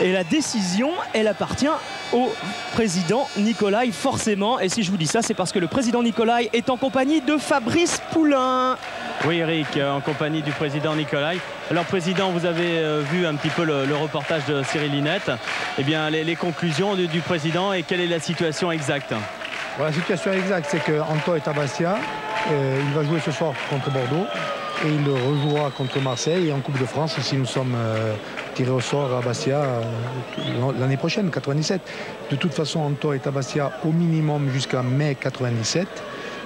Et la décision, elle appartient au président Nicolai, forcément. Et si je vous dis ça, c'est parce que le président Nicolai est en compagnie de Fabrice Poulain. Oui, Eric, en compagnie du président Nicolai. Alors, président, vous avez vu un petit peu le reportage de Cyril Linette. Eh bien, les conclusions du président et quelle est la situation exacte? La situation exacte, c'est qu'Anto est à Bastia. Il va jouer ce soir contre Bordeaux. Et il rejouera contre Marseille et en Coupe de France si nous sommes tirés au sort à Bastia l'année prochaine, 97. De toute façon, Anto est à Bastia au minimum jusqu'à mai 97.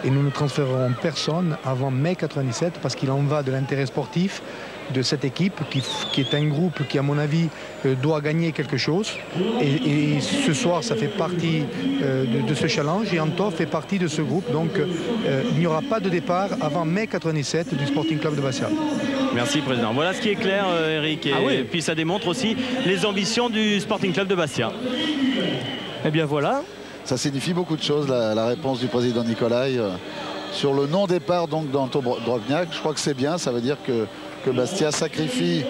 Et nous ne transférerons personne avant mai 97 parce qu'il en va de l'intérêt sportif de cette équipe qui est un groupe qui, à mon avis, doit gagner quelque chose. Et ce soir, ça fait partie de ce challenge et Anto fait partie de ce groupe. Donc, il n'y aura pas de départ avant mai 97 du Sporting Club de Bastia. Merci, président. Voilà ce qui est clair, Eric. Et puis, ça démontre aussi les ambitions du Sporting Club de Bastia. Eh bien, voilà. Ça signifie beaucoup de choses, la réponse du président Nicolai. Sur le non-départ d'Anto Drobniak, je crois que c'est bien. Ça veut dire que Bastia sacrifie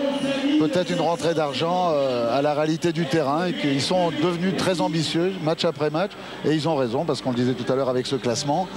peut-être une rentrée d'argent à la réalité du terrain et qu'ils sont devenus très ambitieux match après match. Et ils ont raison parce qu'on le disait tout à l'heure avec ce classement,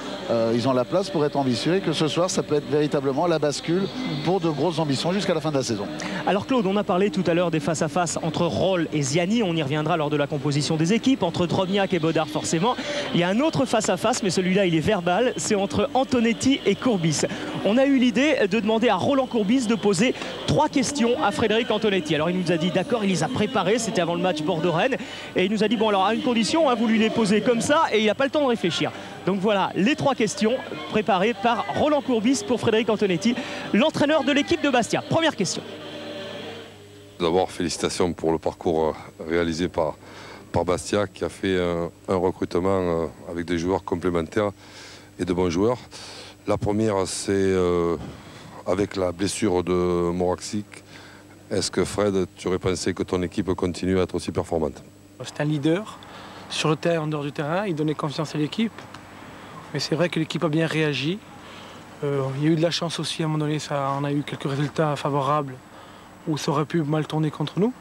ils ont la place pour être ambitieux et que ce soir, ça peut être véritablement la bascule pour de grosses ambitions jusqu'à la fin de la saison. Alors Claude, on a parlé tout à l'heure des face-à-face entre Roll et Ziani. On y reviendra lors de la composition des équipes. Entre Drobniak et Bodard, forcément. Il y a un autre face-à-face, mais celui-là, il est verbal. C'est entre Antonetti et Courbis. On a eu l'idée de demander à Roland Courbis de poser 3 questions à Frédéric Antonetti. Alors il nous a dit d'accord, il les a préparées, c'était avant le match Bordeaux-Rennes. Et il nous a dit bon alors à une condition, hein, vous lui les posez comme ça et il n'a pas le temps de réfléchir. Donc voilà, les 3 questions préparées par Roland Courbis pour Frédéric Antonetti, l'entraîneur de l'équipe de Bastia. Première question. D'abord, félicitations pour le parcours réalisé par Bastia qui a fait un recrutement avec des joueurs complémentaires et de bons joueurs. La première, c'est avec la blessure de Moraxic. Est-ce que Fred, tu aurais pensé que ton équipe continue à être aussi performante? C'est un leader sur le terrain, en dehors du terrain. Il donnait confiance à l'équipe. Mais c'est vrai que l'équipe a bien réagi. Il y a eu de la chance aussi à un moment donné. On a eu quelques résultats favorables où ça aurait pu mal tourner contre nous.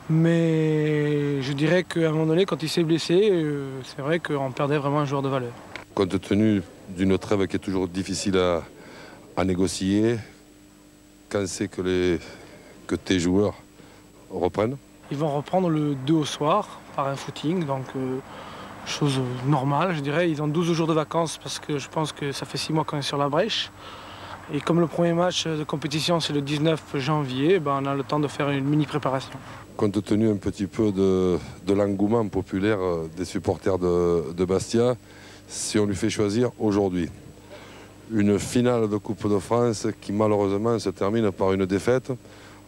Mais je dirais qu'à un moment donné, quand il s'est blessé, c'est vrai qu'on perdait vraiment un joueur de valeur. Compte tenu d'une trêve qui est toujours difficile à négocier, quand c'est que tes joueurs reprennent? Ils vont reprendre le 2 au soir par un footing, donc chose normale, je dirais. Ils ont 12 jours de vacances parce que je pense que ça fait 6 mois qu'on est sur la brèche. Et comme le premier match de compétition, c'est le 19 janvier, ben, on a le temps de faire une mini-préparation. Compte tenu un petit peu de l'engouement populaire des supporters de Bastia, si on lui fait choisir aujourd'hui une finale de Coupe de France qui malheureusement se termine par une défaite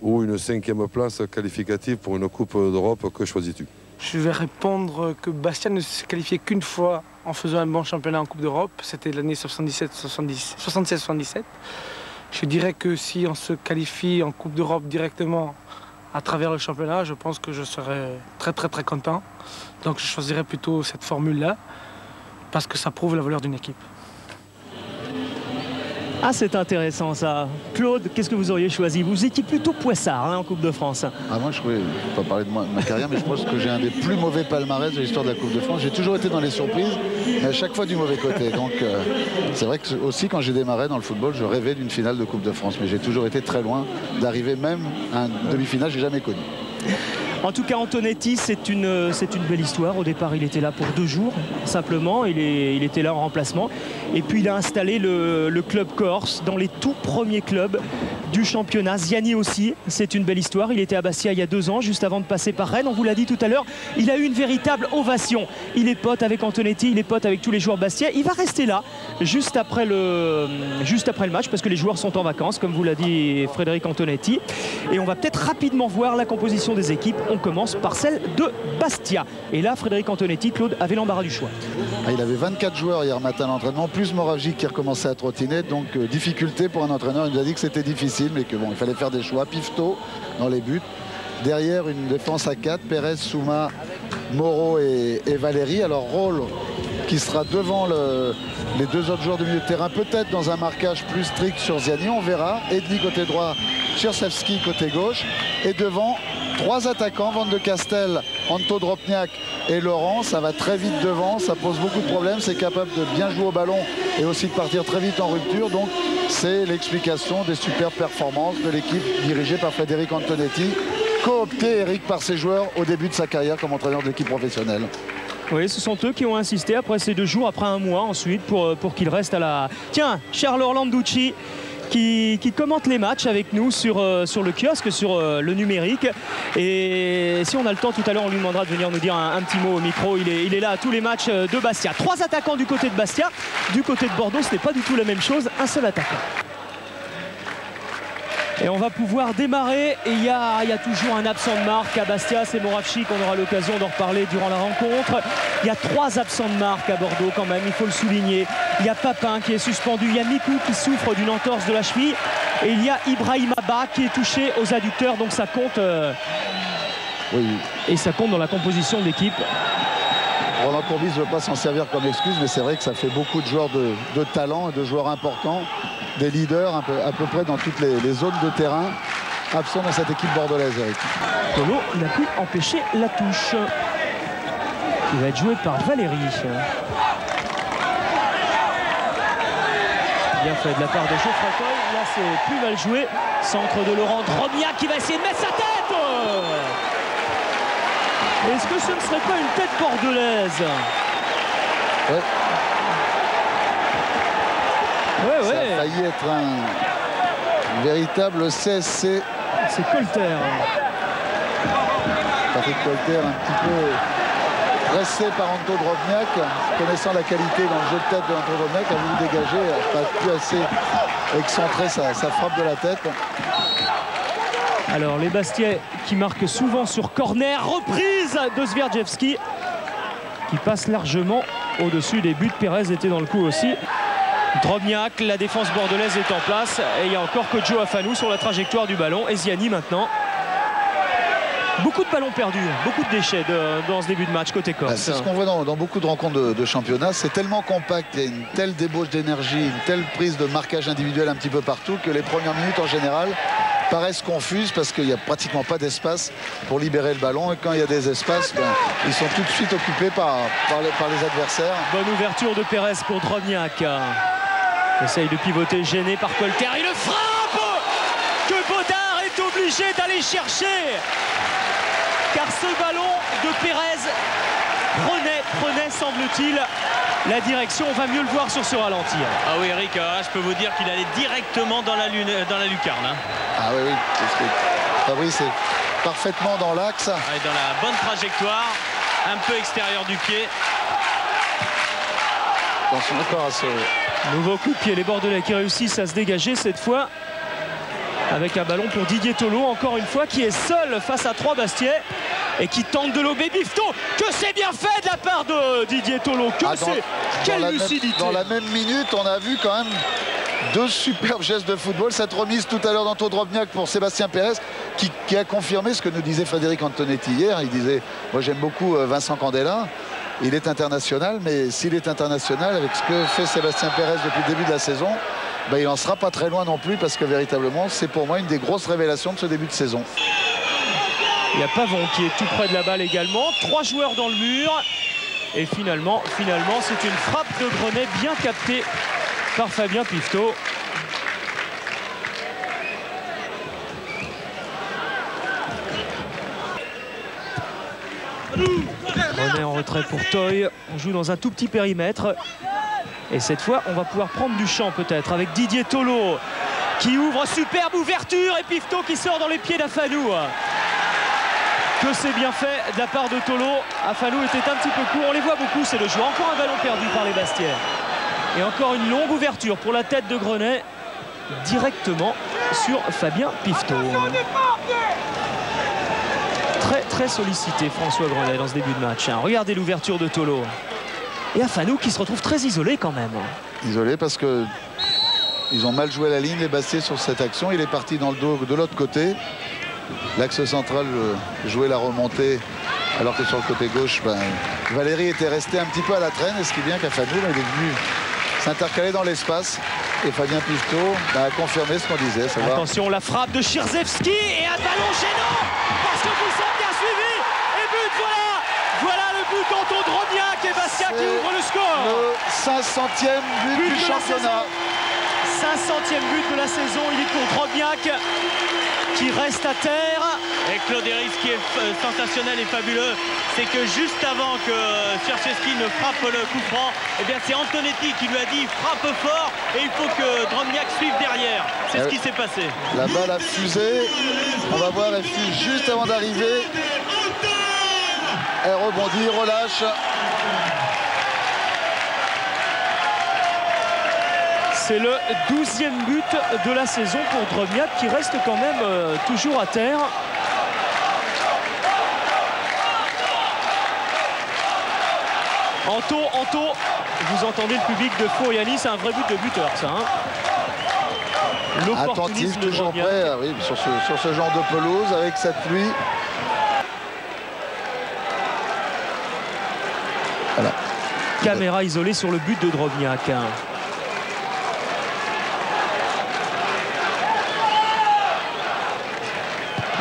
ou une 5e place qualificative pour une Coupe d'Europe, que choisis-tu? Je vais répondre que Bastia ne s'est qualifié qu'une fois en faisant un bon championnat en Coupe d'Europe. C'était l'année 76-77. Je dirais que si on se qualifie en Coupe d'Europe directement à travers le championnat, je pense que je serais très content. Donc je choisirais plutôt cette formule-là parce que ça prouve la valeur d'une équipe. Ah, c'est intéressant ça. Claude, qu'est-ce que vous auriez choisi? Vous étiez plutôt poissard hein, en Coupe de France. Ah, moi, je ne vais pas parler de ma carrière, mais je pense que j'ai un des plus mauvais palmarès de l'histoire de la Coupe de France. J'ai toujours été dans les surprises, mais à chaque fois du mauvais côté. Donc, c'est vrai que aussi, quand j'ai démarré dans le football, je rêvais d'une finale de Coupe de France. Mais j'ai toujours été très loin d'arriver même à une demi-finale, je n'ai jamais connu. En tout cas, Antonetti, c'est une belle histoire. Au départ, il était là pour 2 jours, simplement. Il était là en remplacement. Et puis, il a installé le club corse dans les tout premiers clubs du championnat. Ziani aussi, c'est une belle histoire. Il était à Bastia il y a 2 ans, juste avant de passer par Rennes. On vous l'a dit tout à l'heure, il a eu une véritable ovation. Il est pote avec Antonetti, il est pote avec tous les joueurs Bastia. Il va rester là, juste après le match, parce que les joueurs sont en vacances, comme vous l'a dit Frédéric Antonetti. Et on va peut-être rapidement voir la composition des équipes. On commence par celle de Bastia. Et là, Frédéric Antonetti, Claude, avait l'embarras du choix. Ah, il avait 24 joueurs hier matin à l'entraînement, plus Moragic qui recommençait à trottiner. Donc, difficulté pour un entraîneur. Il nous a dit que c'était difficile, mais que bon, il fallait faire des choix. Pifto dans les buts. Derrière, une défense à 4. Pérez, Souma, Moreau et Valéry. Alors, Roll qui sera devant les 2 autres joueurs de milieu de terrain, peut-être dans un marquage plus strict sur Ziani, on verra. Edli côté droit Tchairsevski côté gauche. Et devant, 3 attaquants, Van de Castel, Anto Dropniak et Laurent. Ça va très vite devant, ça pose beaucoup de problèmes. C'est capable de bien jouer au ballon et aussi de partir très vite en rupture. Donc c'est l'explication des superbes performances de l'équipe dirigée par Frédéric Antonetti, coopté Eric par ses joueurs au début de sa carrière comme entraîneur de l'équipe professionnelle. Oui, ce sont eux qui ont insisté après ces 2 jours, après un mois ensuite, pour qu'il reste à la... Tiens, Charles Orlanducci qui commente les matchs avec nous sur le kiosque, sur le numérique. Et si on a le temps, tout à l'heure, on lui demandera de venir nous dire un petit mot au micro. Il est là à tous les matchs de Bastia. 3 attaquants du côté de Bastia. Du côté de Bordeaux, ce n'est pas du tout la même chose. Un seul attaquant. Et on va pouvoir démarrer. Et il y a toujours un absent de marque à Bastia. C'est Moravchik. On aura l'occasion d'en reparler durant la rencontre. Il y a 3 absents de marque à Bordeaux quand même. Il faut le souligner. Il y a Papin qui est suspendu. Il y a Mikou qui souffre d'une entorse de la cheville. Et il y a Ibrahim Abba qui est touché aux adducteurs. Donc ça compte. Oui. Et ça compte dans la composition de l'équipe. Roland Courbis ne veut pas s'en servir comme excuse, mais c'est vrai que ça fait beaucoup de joueurs de talent et de joueurs importants, des leaders à peu près dans toutes les zones de terrain, absents dans cette équipe bordelaise, Eric. Tolo n'a pu empêcher la touche, qui va être jouée par Valérie. Bien fait de la part de Geoffrey. Là, c'est plus mal joué. Centre de Laurent Drobniak qui va essayer de mettre sa tête. Est-ce que ce ne serait pas une tête bordelaise? Ouais. Ouais. Ça a failli être un véritable CSC. C'est Colter. Patrick Colter un petit peu pressé par Anto Drobniak, connaissant la qualité dans le jeu de tête de Anto Drobniak, a voulu dégager, n'a pas pu assez excentrer sa frappe de la tête. Alors les Bastiais qui marquent souvent sur corner, reprise de Zvierdjevski qui passe largement au-dessus des buts. Pérez était dans le coup aussi. Drobniak, la défense bordelaise est en place et il y a encore Kodjo Afanou sur la trajectoire du ballon. Et Ziani maintenant. Beaucoup de ballons perdus, beaucoup de déchets dans ce début de match côté corse. C'est ce qu'on voit dans beaucoup de rencontres de championnat. C'est tellement compact, il y a une telle débauche d'énergie, une telle prise de marquage individuel un petit peu partout que les premières minutes en général paraissent confuses parce qu'il n'y a pratiquement pas d'espace pour libérer le ballon. Et quand il y a des espaces, ils sont tout de suite occupés par les adversaires. Bonne ouverture de Pérez pour Drobniak. Essaye de pivoter, gêné par Colter. Il le frappe que Baudard est obligé d'aller chercher. Car ce ballon de Pérez prenait semble-t-il, la direction. On va mieux le voir sur ce ralenti. Ah oui, Eric, je peux vous dire qu'il allait directement dans la lucarne. Hein. Ah oui, parce que Fabrice est parfaitement dans l'axe. Dans la bonne trajectoire, un peu extérieur du pied. Attention encore à ce... Nouveau coup de pied, les Bordelais qui réussissent à se dégager cette fois. Avec un ballon pour Didier Tolo, encore une fois, qui est seul face à 3 Bastiais et qui tente de lober Bifto. Que c'est bien fait de la part de Didier Tolo. Quelle lucidité. Dans la même minute, on a vu quand même 2 superbes gestes de football. Cette remise tout à l'heure d'Anto Drobniak pour Sébastien Pérez, qui a confirmé ce que nous disait Frédéric Antonetti hier. Il disait, moi j'aime beaucoup Vincent Candela. Il est international, mais s'il est international, avec ce que fait Sébastien Pérez depuis le début de la saison, il n'en sera pas très loin non plus, parce que véritablement, c'est pour moi une des grosses révélations de ce début de saison. Il y a Pavon qui est tout près de la balle également. 3 joueurs dans le mur. Et finalement c'est une frappe de Grenet bien captée par Fabien Pifto. Grenet en retrait pour Toy. On joue dans un tout petit périmètre. Et cette fois, on va pouvoir prendre du champ peut-être avec Didier Tolo qui ouvre, superbe ouverture, et Pifto qui sort dans les pieds d'Afanou. Que c'est bien fait de la part de Tolo. Afanou était un petit peu court, on les voit beaucoup ces 2 joueurs. Encore un ballon perdu par les Bastiais. Et encore une longue ouverture pour la tête de Grenet directement sur Fabien Pifto. Très sollicité François Grenet dans ce début de match. Regardez l'ouverture de Tolo. Et Afanou qui se retrouve très isolé quand même. Isolé parce que ils ont mal joué la ligne, les Bastiais, sur cette action. Il est parti dans le dos de l'autre côté. L'axe central jouait la remontée, alors que sur le côté gauche, Valérie était resté un petit peu à la traîne. Et ce qui est bien qu'Afanou, il est venu s'intercaler dans l'espace. Et Fabien Pifto a confirmé ce qu'on disait. Attention, la frappe de Chirzewski et un ballon gênant parce que vous êtes bien suivi. Et but, voilà. Voilà le but d'Anton Drobniak et Bastia qui ouvre le score. Le 500e but du championnat. 500e but de la saison, il est pour Drobniak qui reste à terre. Et Claude Héry, ce qui est sensationnel et fabuleux, c'est que juste avant que Chirzewski ne frappe le coup franc, eh bien c'est Antonetti qui lui a dit frappe fort et il faut que Drobniak suive derrière. C'est ce qui s'est passé. La balle a fusé. On va voir, elle fuse juste avant d'arriver. Elle rebondit, relâche. C'est le 12e but de la saison pour Drobniak qui reste quand même toujours à terre. Anto, vous entendez le public de Fouriani, c'est un vrai but de buteur ça. Attentif, toujours prêt oui, sur ce genre de pelouse avec cette pluie. Voilà. Caméra isolée sur le but de Drobniak.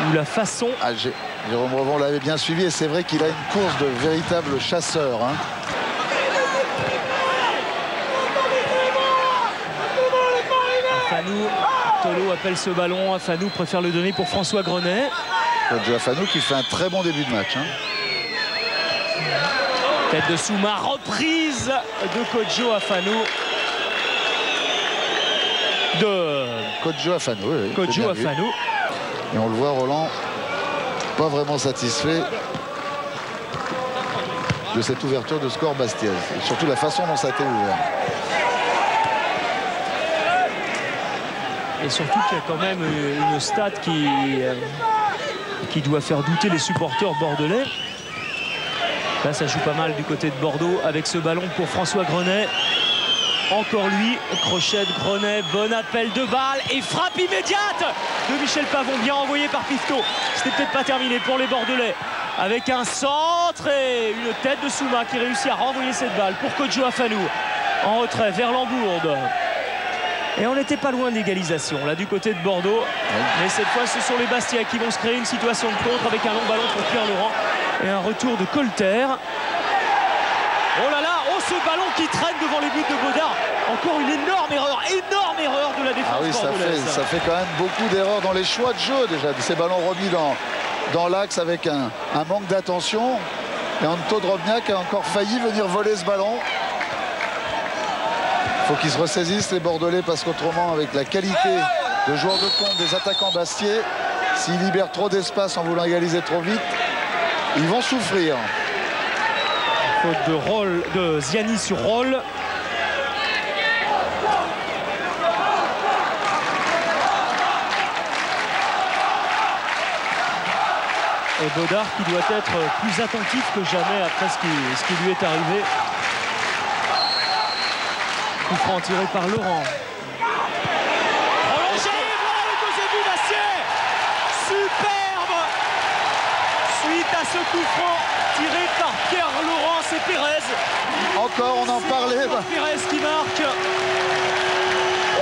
Ou la façon... Jérôme Revon l'avait bien suivi et c'est vrai qu'il a une course de véritable chasseur. Afanou, Tolo appelle ce ballon. Afanou préfère le donner pour François Grenet. Kodjo Afanou qui fait un très bon début de match. Tête de Souma, reprise de Kodjo Afanou. Kodjo Afanou, oui. Kodjo Afanou. Et on le voit, Roland, pas vraiment satisfait de cette ouverture de score bastiaise. Et surtout la façon dont ça a été ouvert. Et surtout qu'il y a quand même une stat qui doit faire douter les supporters bordelais. Là, ça joue pas mal du côté de Bordeaux avec ce ballon pour François Grenet. Encore lui, crochet de Grenet, bon appel de balle et frappe immédiate de Michel Pavon, bien envoyé par Pifto. C'était peut-être pas terminé pour les Bordelais. Avec un centre et une tête de Souma qui réussit à renvoyer cette balle pour Kodjo Afanou. En retrait vers Lambourde. Et on n'était pas loin de l'égalisation là du côté de Bordeaux. Mais cette fois, ce sont les Bastiais qui vont se créer une situation de contre avec un long ballon pour Pierre Laurent et un retour de Colter. Oh là là, oh ce ballon qui traîne devant les buts de Baudard. Encore une énorme erreur de la défense bordelaise. Ça fait quand même beaucoup d'erreurs dans les choix de jeu déjà. Ces ballons remis dans l'axe avec un manque d'attention. Et Anto Drobniak a encore failli venir voler ce ballon. Il faut qu'ils se ressaisissent les Bordelais parce qu'autrement avec la qualité de joueurs de compte des attaquants bastiais, s'ils libèrent trop d'espace en voulant égaliser trop vite, ils vont souffrir. Faute de Ziani sur Roll. Et Baudard qui doit être plus attentif que jamais après ce qui lui est arrivé. Coup franc tiré par Laurent. Prolongé, voilà le deuxième but Bastiais. Superbe. Suite à ce coup franc tiré par Pierre Laurent, c'est Pérez. Encore, on en parlait. Pérez qui marque.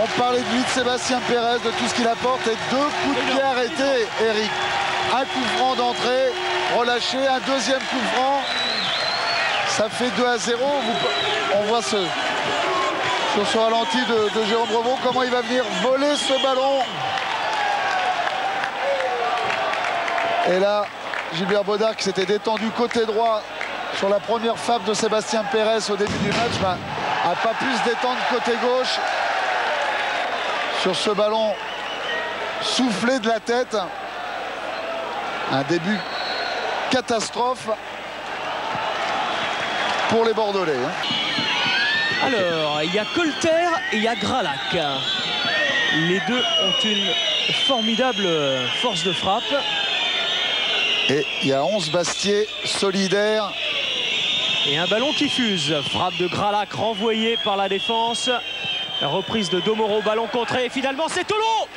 On parlait de lui, de Sébastien Pérez, de tout ce qu'il apporte. Et 2 coups de pied arrêtés, Eric. Un coup franc d'entrée, relâché, un deuxième coup franc. Ça fait 2-0. On voit sur ce ralenti de Jérôme Revon, comment il va venir voler ce ballon. Et là, Gilbert Baudard qui s'était détendu côté droit sur la première frappe de Sébastien Pérez au début du match, n'a pas pu se détendre côté gauche sur ce ballon soufflé de la tête. Un début catastrophe pour les Bordelais. Alors, il y a Colter et il y a Gralac. Les deux ont une formidable force de frappe. Et il y a 11 Bastiais solidaires. Et un ballon qui fuse. Frappe de Gralac renvoyée par la défense. La reprise de Domoro, ballon contré. Et finalement, c'est Tolo.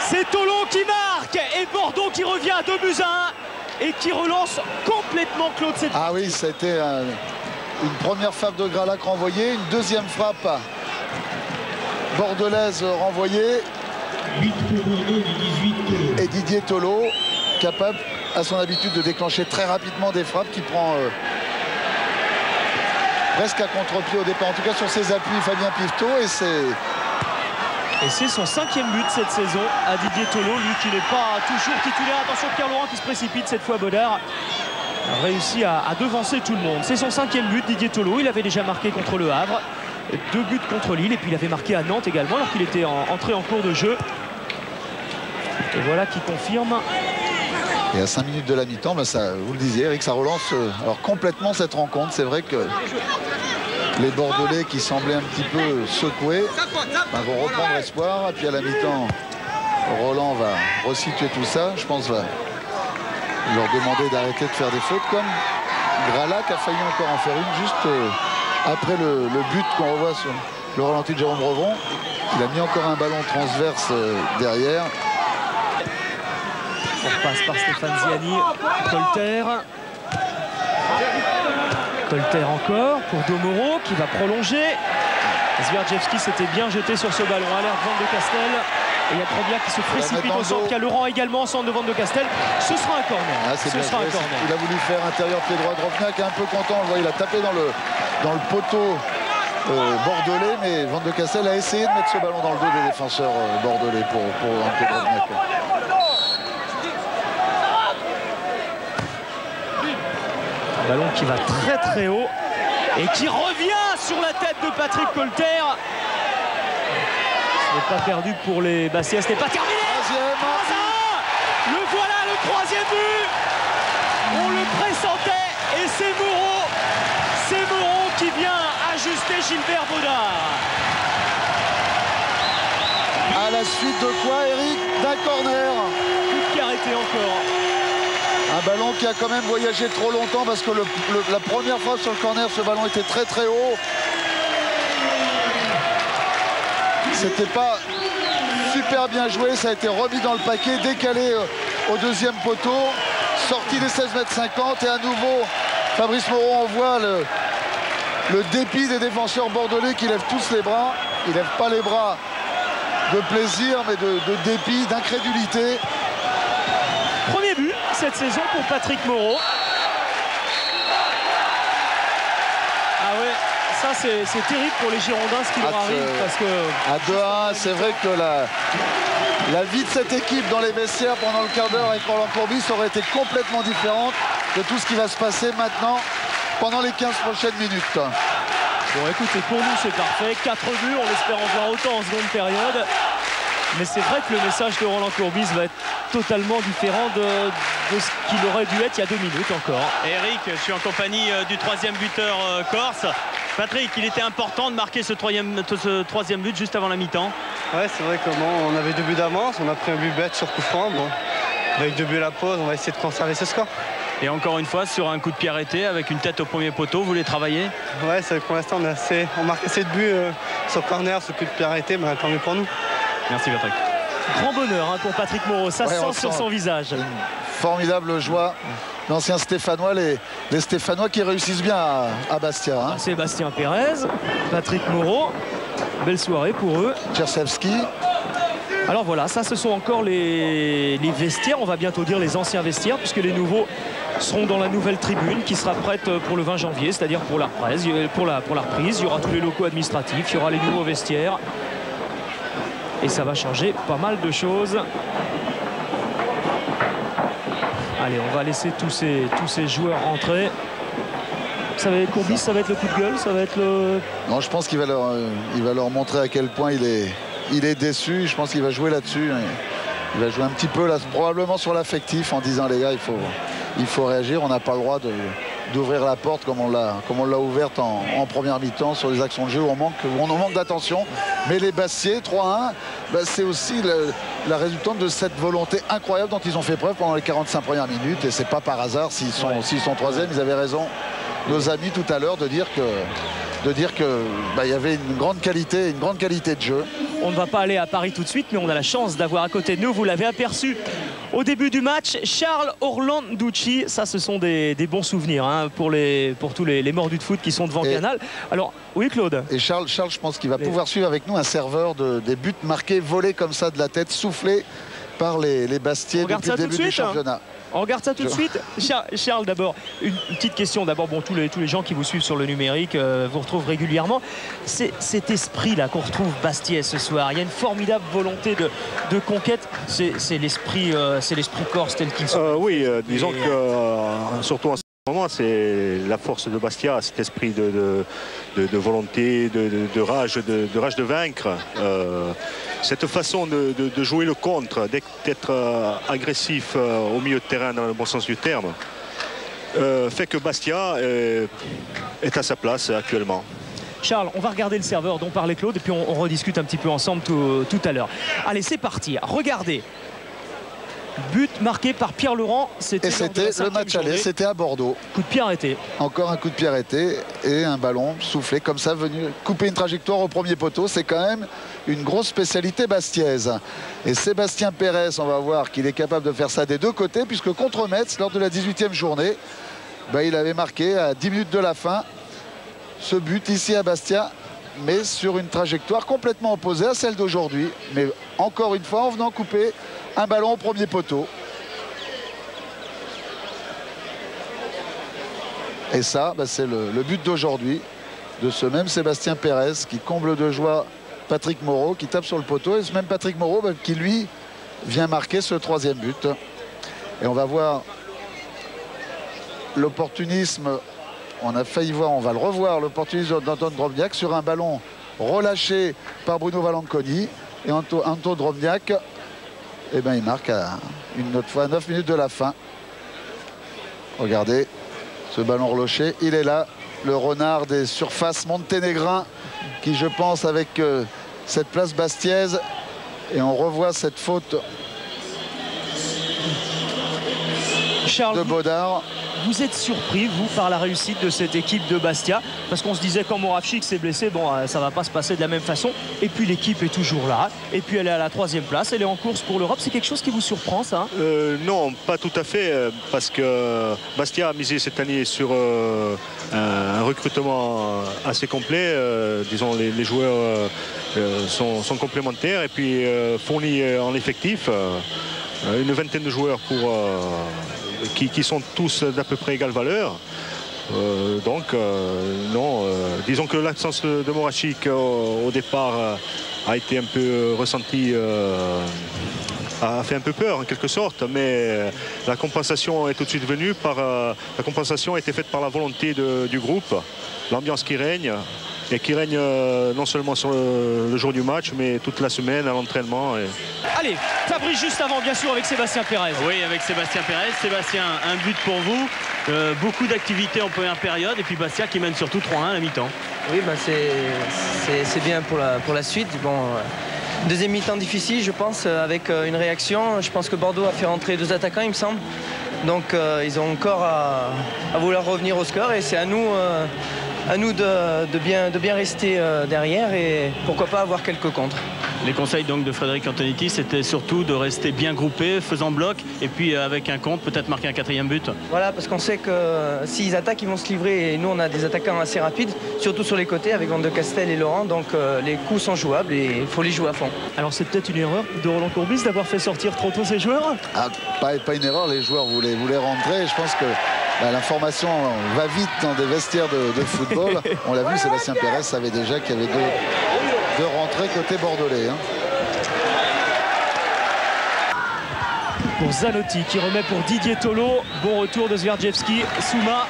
C'est Tolo qui marque. Et Bordeaux qui revient à 2-1 et qui relance complètement Claude Sédric. Ah oui, c'était une première frappe de Gralac renvoyée. Une deuxième frappe bordelaise renvoyée. Et Didier Tolo, capable à son habitude de déclencher très rapidement des frappes, qui prend presque à contre-pied au départ, en tout cas sur ses appuis, Fabien Piveteau. Et c'est son 5e but cette saison à Didier Tolo, lui qui n'est pas toujours titulaire. Attention, Pierre Laurent qui se précipite cette fois. Bodard a réussi à devancer tout le monde. C'est son 5e but, Didier Tolo. Il avait déjà marqué contre le Havre, 2 buts contre Lille, et puis il avait marqué à Nantes également alors qu'il était entré en cours de jeu. Et voilà qui confirme. Et à 5 minutes de la mi-temps, ben ça, vous le disiez Eric, ça relance alors complètement cette rencontre. C'est vrai que les Bordelais qui semblaient un petit peu secoués ben vont reprendre espoir. Et puis à la mi-temps, Roland va resituer tout ça. Je pense va leur demander d'arrêter de faire des fautes, comme Gralac a failli encore en faire une juste après le but qu'on revoit sur le ralenti de Jérôme Revon. Il a mis encore un ballon transverse derrière. On passe par Stéphane Ziani, Colter. Colter encore pour Domoro qui va prolonger. Zvierdjevski s'était bien jeté sur ce ballon. Alerte Van de Castel. Et il y a Trombiac qui se précipite au centre. Il y a Laurent également au centre de Van de Castel. Ce sera un corner. Ah, ce sera un corner. Il a voulu faire intérieur pied droit. Drobniak est un peu content. Il a tapé dans le poteau bordelais. Mais Van de Castel a essayé de mettre ce ballon dans le dos des défenseurs bordelais pour Antoine Drobniak. Ballon qui va très très haut et qui revient sur la tête de Patrick Colter. Ce n'est pas perdu pour les Bastia, ce n'est pas terminé. Le voilà, le 3e but. On le pressentait et c'est Moreau qui vient ajuster Gilbert Bodard. À la suite de quoi, Eric? D'un corner. Coup qui a arrêté encore. Un ballon qui a quand même voyagé trop longtemps parce que la première fois sur le corner, ce ballon était très très haut. C'était pas super bien joué, ça a été remis dans le paquet, décalé au 2e poteau, sorti des 16,50 m et à nouveau Fabrice Moreau envoie le dépit des défenseurs bordelais qui lèvent tous les bras. Ils lèvent pas les bras de plaisir mais de dépit, d'incrédulité. Premier but cette saison pour Patrick Moreau. Ah ouais, ça c'est terrible pour les Girondins ce qui leur arrive parce que... À 2-1, c'est vrai que la vie de cette équipe dans les vestiaires pendant le quart d'heure avec Roland Courbis aurait été complètement différente de tout ce qui va se passer maintenant pendant les 15 prochaines minutes. Bon écoutez, pour nous c'est parfait, 4 buts, on espère en voir autant en seconde période. Mais c'est vrai que le message de Roland Courbis va être totalement différent de ce qu'il aurait dû être il y a 2 minutes encore. Eric, je suis en compagnie du 3e buteur corse. Patrick, il était important de marquer ce 3e but juste avant la mi-temps. Ouais, c'est vrai qu'on avait 2 buts d'avance, on a pris un but bête sur coup franc. Bon, avec 2 buts à la pause, on va essayer de conserver ce score. Et encore une fois, sur un coup de pied arrêté, avec une tête au premier poteau, vous voulez travailler? Ouais, c'est pour l'instant, on marque assez de buts sur corner, ce coup de pied arrêté, mais tant mieux pour nous. Merci Patrick. Grand bonheur pour Patrick Moreau, ça sent sur son visage. Une formidable joie. L'ancien Stéphanois, les Stéphanois qui réussissent bien à Bastia. Hein. Sébastien Pérez, Patrick Moreau, belle soirée pour eux. Tchersevski. Alors voilà, ça ce sont encore les vestiaires, on va bientôt dire les anciens vestiaires, puisque les nouveaux seront dans la nouvelle tribune qui sera prête pour le 20 janvier, c'est-à-dire pour la reprise. Il y aura tous les locaux administratifs, il y aura les nouveaux vestiaires. Et ça va changer pas mal de choses. Allez, on va laisser tous ces joueurs rentrer. Ça va être Courbis, ça va être le coup de gueule, ça va être le... Non, je pense qu'il va leur montrer à quel point il est déçu. Je pense qu'il va jouer là-dessus. Il va jouer un petit peu là, probablement sur l'affectif en disant les gars, il faut réagir. On n'a pas le droit d'ouvrir la porte comme on l'a ouverte en première mi-temps sur les actions de jeu où on manque d'attention. Mais les Bastiais, 3-1, bah, c'est aussi la résultante de cette volonté incroyable dont ils ont fait preuve pendant les 45 premières minutes. Et c'est pas par hasard s'ils sont 3e. Ils avaient raison, nos amis tout à l'heure, de dire que bah, y avait une grande qualité de jeu. On ne va pas aller à Paris tout de suite, mais on a la chance d'avoir à côté de nous, vous l'avez aperçu, Au début du match, Charles Orlanducci, ça ce sont des bons souvenirs hein, pour tous les mordus de foot qui sont devant Canal. Alors, oui Claude. Et Charles, je pense qu'il va pouvoir suivre avec nous un serveur des buts marqués, volés comme ça de la tête, soufflés par les Bastiais depuis le début du championnat. On regarde ça tout de suite. Charles, d'abord, une petite question. D'abord, bon, tous les gens qui vous suivent sur le numérique vous retrouvent régulièrement. C'est cet esprit-là qu'on retrouve Bastia ce soir. Il y a une formidable volonté de conquête. C'est l'esprit corse tel qu'il se oui, disons que surtout en ce moment, c'est la force de Bastia, cet esprit de volonté, de rage de vaincre. Cette façon de jouer le contre, d'être agressif au milieu de terrain dans le bon sens du terme, fait que Bastia est à sa place actuellement. Charles, on va regarder le serveur dont parlait Claude et puis on rediscute un petit peu ensemble tout à l'heure. Allez, c'est parti. Regardez. But marqué par Pierre Laurent. Et c'était le match aller, c'était à Bordeaux. Coup de pied arrêté. Encore un coup de pied arrêté et un ballon soufflé comme ça, venu couper une trajectoire au premier poteau. C'est quand même une grosse spécialité bastiaise. Et Sébastien Pérez, on va voir qu'il est capable de faire ça des deux côtés, puisque contre Metz, lors de la 18e journée, il avait marqué à 10 minutes de la fin ce but ici à Bastia, mais sur une trajectoire complètement opposée à celle d'aujourd'hui. Mais encore une fois, en venant couper un ballon au premier poteau. Et ça, c'est le but d'aujourd'hui, de ce même Sébastien Pérez qui comble de joie Patrick Moreau, qui tape sur le poteau. Et ce même Patrick Moreau qui, lui, vient marquer ce troisième but. Et on va voir l'opportunisme. On a failli voir, on va le revoir, l'opportunisme d'Anton Drobniak sur un ballon relâché par Bruno Valanconi. Et Anton Drobniak, il marque une autre fois à 9 minutes de la fin. Regardez ce ballon relâché, il est là, le renard des surfaces monténégrins qui, je pense, avec cette place bastiaise, et on revoit cette faute de Baudard. Vous êtes surpris, vous, par la réussite de cette équipe de Bastia? Parce qu'on se disait, quand Moravchik s'est blessé, bon, ça va pas se passer de la même façon. Et puis l'équipe est toujours là. Et puis elle est à la 3e place. Elle est en course pour l'Europe. C'est quelque chose qui vous surprend, ça? Non, pas tout à fait. Parce que Bastia a misé cette année sur un recrutement assez complet. Disons, les joueurs sont complémentaires. Et puis fournit en effectif une vingtaine de joueurs qui sont tous d'à peu près égale valeur. Non, disons que l'absence de Moravchik au départ a été un peu ressenti, a fait un peu peur en quelque sorte, mais la compensation est tout de suite venue la compensation a été faite par la volonté du groupe, l'ambiance qui règne. Et qui règne non seulement sur le jour du match, mais toute la semaine à l'entraînement. Allez, Fabrice juste avant, bien sûr, avec Sébastien Pérez. Oui, avec Sébastien Pérez. Sébastien, un but pour vous. Beaucoup d'activités en première période. Et puis Bastia qui mène surtout 3-1 à la mi-temps. Oui, c'est bien pour la suite. Bon, deuxième mi-temps difficile, je pense, avec une réaction. Je pense que Bordeaux a fait rentrer 2 attaquants, il me semble. Donc ils ont encore à vouloir revenir au score. Et c'est à nous de bien rester derrière et pourquoi pas avoir quelques contres. Les conseils donc de Frédéric Antonetti, c'était surtout de rester bien groupé, faisant bloc, et puis avec un contre, peut-être marquer un 4e but. Voilà, parce qu'on sait que s'ils attaquent, ils vont se livrer. Et nous, on a des attaquants assez rapides, surtout sur les côtés, avec Van de Castel et Laurent. Donc les coups sont jouables et il faut les jouer à fond. Alors c'est peut-être une erreur de Roland Courbis d'avoir fait sortir trop tôt ses joueurs? Pas une erreur, les joueurs voulaient rentrer. Je pense que l'information va vite dans des vestiaires de football. On l'a vu, Sébastien Pérez savait déjà qu'il y avait deux rentrées côté bordelais. Pour Zanotti qui remet pour Didier Tolo. Bon retour de Zvierdjevski. Souma.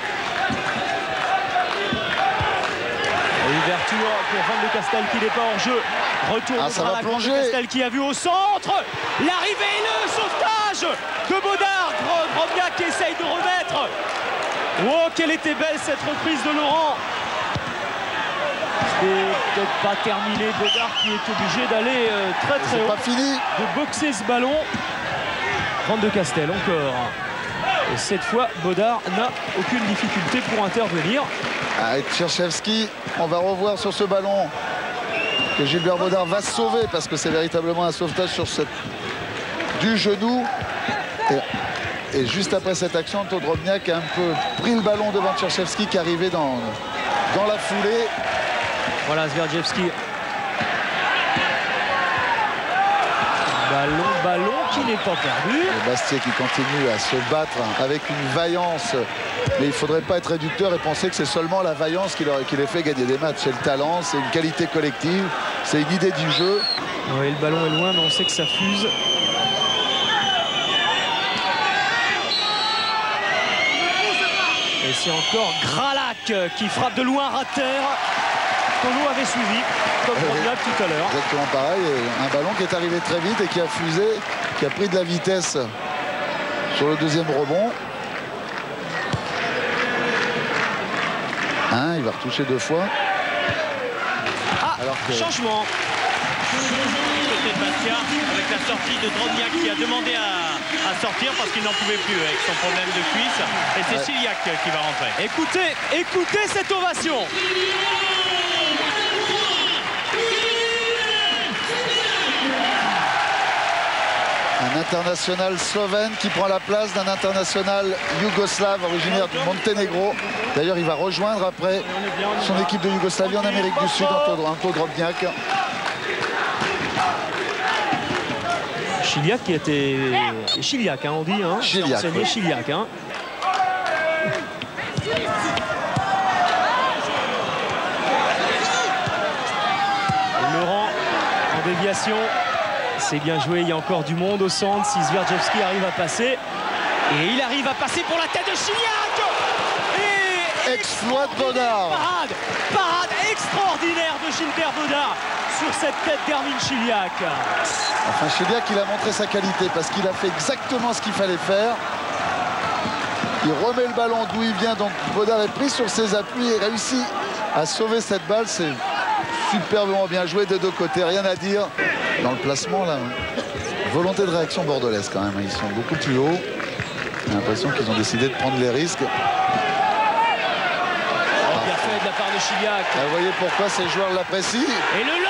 Ouverture pour Van de Castel qui n'est pas hors jeu. Retour ça va plonger. Van de Castel qui a vu au centre. L'arrivée et le sauvetage de Baudard. Drobniak qui essaye de remettre. Oh, quelle était belle cette reprise de Laurent. C'est peut-être pas terminé. Baudard qui est obligé d'aller très haut. Pas fini. De boxer ce ballon. Van de Castel encore. Et cette fois, Baudard n'a aucune difficulté pour intervenir. Tcherchevski, on va revoir sur ce ballon que Gilbert Baudard va sauver parce que c'est véritablement un sauvetage sur du genou. Et juste après cette action, Anto Drobniak a un peu pris le ballon devant Tcherchevski qui arrivait dans la foulée. Voilà Zvierdjevski. Ballon qui n'est pas perdu. Et Bastier qui continue à se battre avec une vaillance. Mais il ne faudrait pas être réducteur et penser que c'est seulement la vaillance qui les fait gagner des matchs. C'est le talent, c'est une qualité collective, c'est une idée du jeu. Oui, le ballon est loin, mais on sait que ça fuse. Et c'est encore Gralac qui frappe de loin à terre. Kono avait suivi, comme Drobniak tout à l'heure. Exactement pareil. Un ballon qui est arrivé très vite et qui a fusé, qui a pris de la vitesse sur le deuxième rebond. Il va retoucher 2 fois. Alors que... Changement. Côté de Bastia, avec la sortie de Drobniak qui a demandé à sortir parce qu'il n'en pouvait plus avec son problème de cuisse. Et c'est Chiliac qui va rentrer. Écoutez cette ovation. Un international slovène qui prend la place d'un international yougoslave originaire du Monténégro. D'ailleurs, il va rejoindre après son équipe de Yougoslavie en Amérique du Sud, Anto Drobniak. Chiliac qui était... Chiliac, on dit. Chiliac. Oui. Chiliac. Laurent en déviation. C'est bien joué, il y a encore du monde au centre. Si Zvierdjevski arrive à passer. Et il arrive à passer pour la tête de Chiliac. Et exploit de Bodard. Parade extraordinaire de Gilbert Bodard sur cette tête d'Hermine Chiliac. Enfin, Chiliac, il a montré sa qualité parce qu'il a fait exactement ce qu'il fallait faire. Il remet le ballon d'où il vient. Donc Bodard est pris sur ses appuis et réussit à sauver cette balle. C'est superbement bien joué des deux côtés, rien à dire. Dans le placement, là, volonté de réaction bordelaise quand même. Ils sont beaucoup plus hauts. J'ai l'impression qu'ils ont décidé de prendre les risques. Bien fait de la part de Chiliac. Vous voyez pourquoi ces joueurs l'apprécient. Et le lob!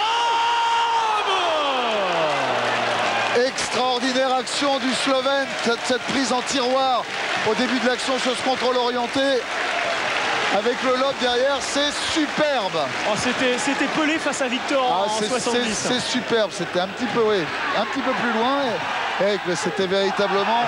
Extraordinaire action du Slovène. Cette prise en tiroir au début de l'action sur ce contrôle orienté. Avec le lob derrière, c'est superbe. Oh, c'était Pelé face à Victor en 70. C'est superbe, c'était un petit peu plus loin. Et c'était véritablement...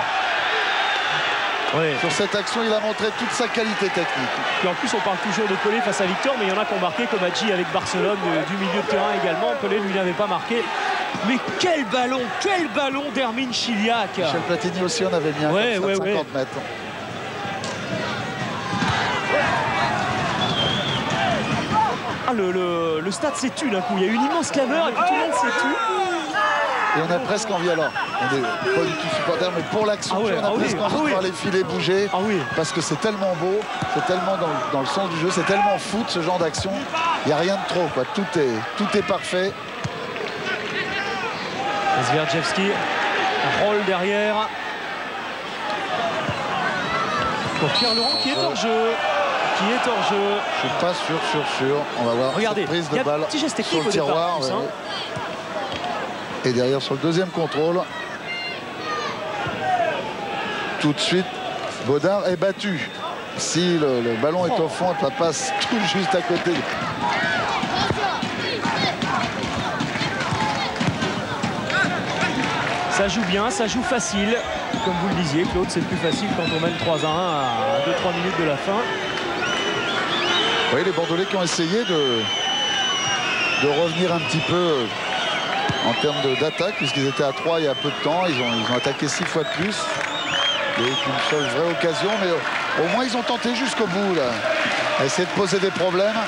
Sur cette action, il a montré toute sa qualité technique. Et en plus, on parle toujours de Pelé face à Victor, mais il y en a qui ont marqué, comme Hadji avec Barcelone, du milieu de terrain également. Pelé, lui, n'avait pas marqué. Mais quel ballon d'Hermine Chiliac. Michel Platini aussi, on avait mis un 50 mètres. Le stade s'est tu d'un coup. Il y a eu une immense clameur et puis tout le monde s'est tu. Et on a presque envie, alors, on n'est pas du tout supporter, mais pour l'action, on a presque envie de voir les filets bouger. Parce que c'est tellement beau, c'est tellement dans le sens du jeu, c'est tellement foot ce genre d'action. Il n'y a rien de trop, quoi. Tout est parfait. Zvierdjevski roule derrière. Pour Pierre Laurent qui est hors jeu. Je suis pas sûr. On va voir. Regardez, prise de balle petit geste sur le tiroir. Et derrière sur le deuxième contrôle. Tout de suite, Bodard est battu. Si le ballon est au fond, ça passe tout juste à côté. Ça joue bien, ça joue facile. Comme vous le disiez, Claude, c'est plus facile quand on mène 3-1 à 2-3 minutes de la fin. Oui, les Bordelais qui ont essayé de revenir un petit peu en termes d'attaque, puisqu'ils étaient à 3 il y a peu de temps. Ils ont attaqué 6 fois de plus. Il n'y a eu qu'une seule vraie occasion, mais au moins ils ont tenté jusqu'au bout, là, à essayer de poser des problèmes.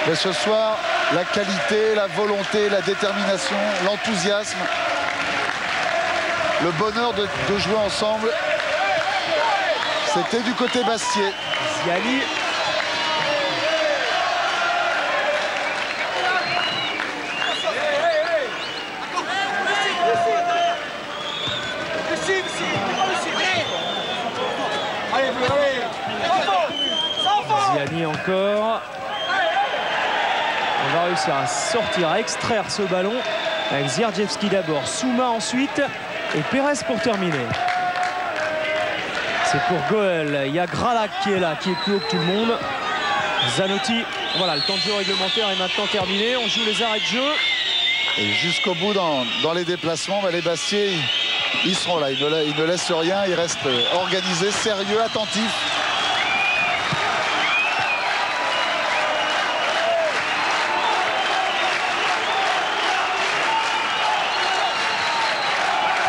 Mais ce soir, la qualité, la volonté, la détermination, l'enthousiasme, le bonheur de jouer ensemble, c'était du côté Bastier. Ziani. Ziani encore. On va réussir à sortir, à extraire ce ballon avec Zvierdjevski d'abord, Souma ensuite et Pérez pour terminer. C'est pour Goël. Il y a Gralac qui est là, qui est plus haut que tout le monde. Zanotti, voilà, le temps de jeu réglementaire est maintenant terminé. On joue les arrêts de jeu. Et jusqu'au bout dans les déplacements, les Bastiais, ils seront là. Ils ne laissent rien, ils restent organisés, sérieux, attentifs.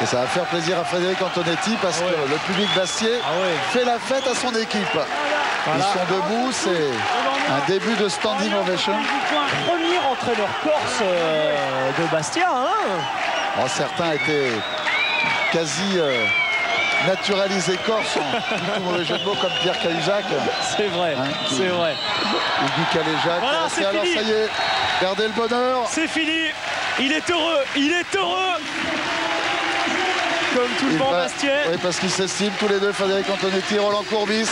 Et ça va faire plaisir à Frédéric Antonetti parce que le public bastiais fait la fête à son équipe. Voilà. Ils sont debout, c'est un début de standing ovation. Premier entraîneur corse de Bastia. Hein. Certains étaient quasi naturalisés corse, en mauvais jeu de mots, comme Pierre Cahuzac. C'est vrai, c'est vrai. Ou Guy Caléjac. Voilà, c'est alors fini. Ça y est, gardez le bonheur. C'est fini, il est heureux, il est heureux. Comme tout le monde Bastien. Oui, parce qu'ils s'estiment tous les deux, Frédéric Antonetti, Roland Courbis.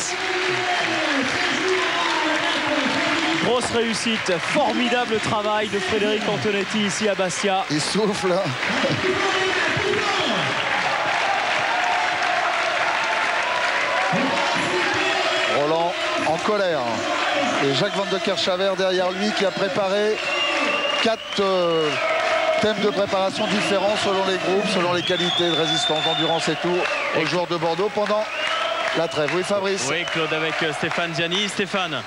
Grosse réussite, formidable travail de Frédéric Antonetti ici à Bastia. Il souffle. Roland en colère. Et Jacques Van de Kerchaver derrière lui qui a préparé 4 thèmes de préparation différents selon les groupes, selon les qualités de résistance, d'endurance et tout aux joueurs de Bordeaux pendant la trêve. Oui, Fabrice. Oui, Claude, avec Stéphane Ziani. Stéphane,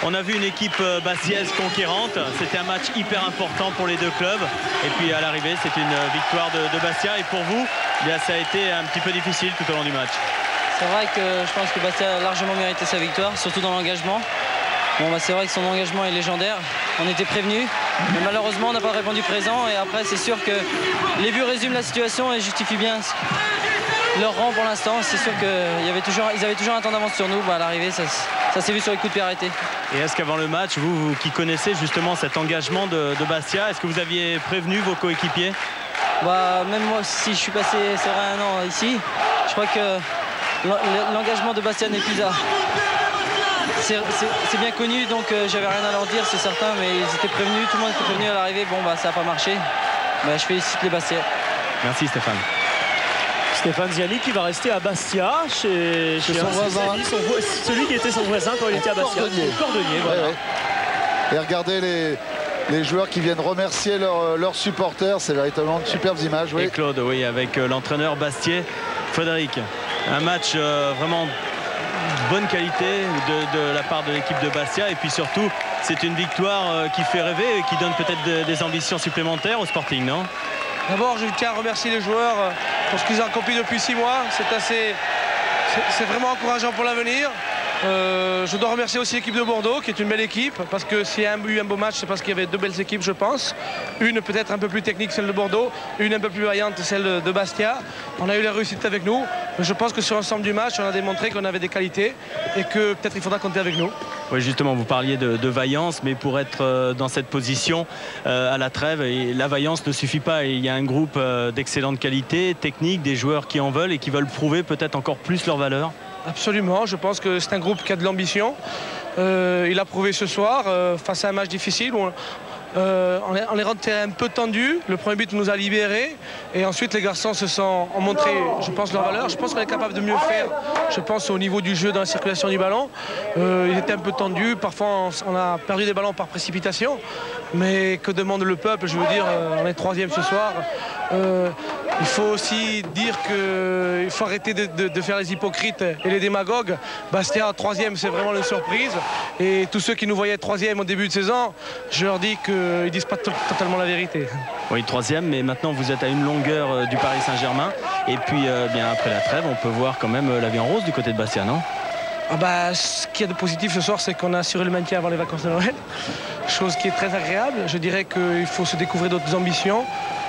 on a vu une équipe bastiaise conquérante. C'était un match hyper important pour les deux clubs. Et puis à l'arrivée, c'est une victoire de Bastia. Et pour vous, bien, ça a été un petit peu difficile tout au long du match. C'est vrai que je pense que Bastia a largement mérité sa victoire, surtout dans l'engagement. Bon, c'est vrai que son engagement est légendaire. On était prévenus, mais malheureusement, on n'a pas répondu présent. Et après, c'est sûr que les buts résument la situation et justifient bien leur rang pour l'instant. C'est sûr qu'ils avaient toujours un temps d'avance sur nous. À l'arrivée, ça s'est vu sur les coups de pied arrêtés. Et est-ce qu'avant le match, vous qui connaissez justement cet engagement de Bastia, est-ce que vous aviez prévenu vos coéquipiers? Même moi, si je suis passé, c'est vrai, un an ici, je crois que l'engagement de Bastia n'est plus là. C'est bien connu, donc j'avais rien à leur dire, c'est certain, mais ils étaient prévenus, tout le monde était prévenu à l'arrivée. Bon, ça n'a pas marché. Je félicite les Bastiais. Merci Stéphane. Stéphane Ziani qui va rester à Bastia chez son voisin. Celui qui était son voisin quand il était à Bastia. Cordonnier, voilà. Et regardez les joueurs qui viennent remercier leurs supporters. C'est véritablement de superbes images. Oui. Et Claude, oui, avec l'entraîneur bastiais, Frédéric. Un match vraiment bonne qualité de la part de l'équipe de Bastia. Et puis surtout, c'est une victoire qui fait rêver et qui donne peut-être des ambitions supplémentaires au Sporting, non? D'abord, je tiens à remercier les joueurs pour ce qu'ils ont accompli depuis 6 mois. C'est vraiment encourageant pour l'avenir. Je dois remercier aussi l'équipe de Bordeaux, qui est une belle équipe, parce que s'il y a eu un beau match, c'est parce qu'il y avait 2 belles équipes, je pense. Une peut-être un peu plus technique, celle de Bordeaux, une un peu plus vaillante, celle de Bastia. On a eu la réussite avec nous, mais je pense que sur l'ensemble du match, on a démontré qu'on avait des qualités et que peut-être il faudra compter avec nous. Oui, justement, vous parliez de vaillance, mais pour être dans cette position à la trêve, et la vaillance ne suffit pas. Il y a un groupe d'excellente qualité, technique, des joueurs qui en veulent et qui veulent prouver peut-être encore plus leur valeur. Absolument, je pense que c'est un groupe qui a de l'ambition. Il a prouvé ce soir face à un match difficile où on les rentré un peu tendus. Le premier but nous a libérés et ensuite les garçons ont montré, je pense, leur valeur. Je pense qu'on est capable de mieux faire, je pense, au niveau du jeu, dans la circulation du ballon. Ils étaient un peu tendus, parfois on a perdu des ballons par précipitation, mais que demande le peuple? Je veux dire, on est 3e ce soir. Il faut aussi dire qu'il faut arrêter de faire les hypocrites et les démagogues. Bastia 3e, c'est vraiment une surprise. Et tous ceux qui nous voyaient 3e au début de saison, je leur dis qu'ils ne disent pas totalement la vérité. Oui, 3e, mais maintenant vous êtes à une longueur du Paris Saint-Germain. Et puis, bien après la trêve, on peut voir quand même la vie en rose du côté de Bastia, non? Ce qu'il y a de positif ce soir, c'est qu'on a assuré le maintien avant les vacances de Noël. Chose qui est très agréable. Je dirais qu'il faut se découvrir d'autres ambitions.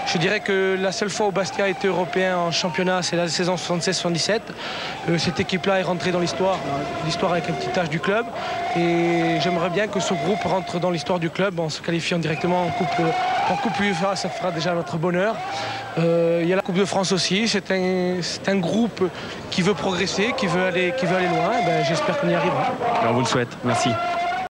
Je dirais que la seule fois où Bastia a été européen en championnat, c'est la saison 76-77. Cette équipe-là est rentrée dans l'histoire avec un petit tâche du club. Et j'aimerais bien que ce groupe rentre dans l'histoire du club en se qualifiant directement en Coupe UEFA. Ça fera déjà notre bonheur. Il y a la Coupe de France aussi. C'est un groupe qui veut progresser, qui veut aller loin. J'espère qu'on y arrivera. On vous le souhaite. Merci.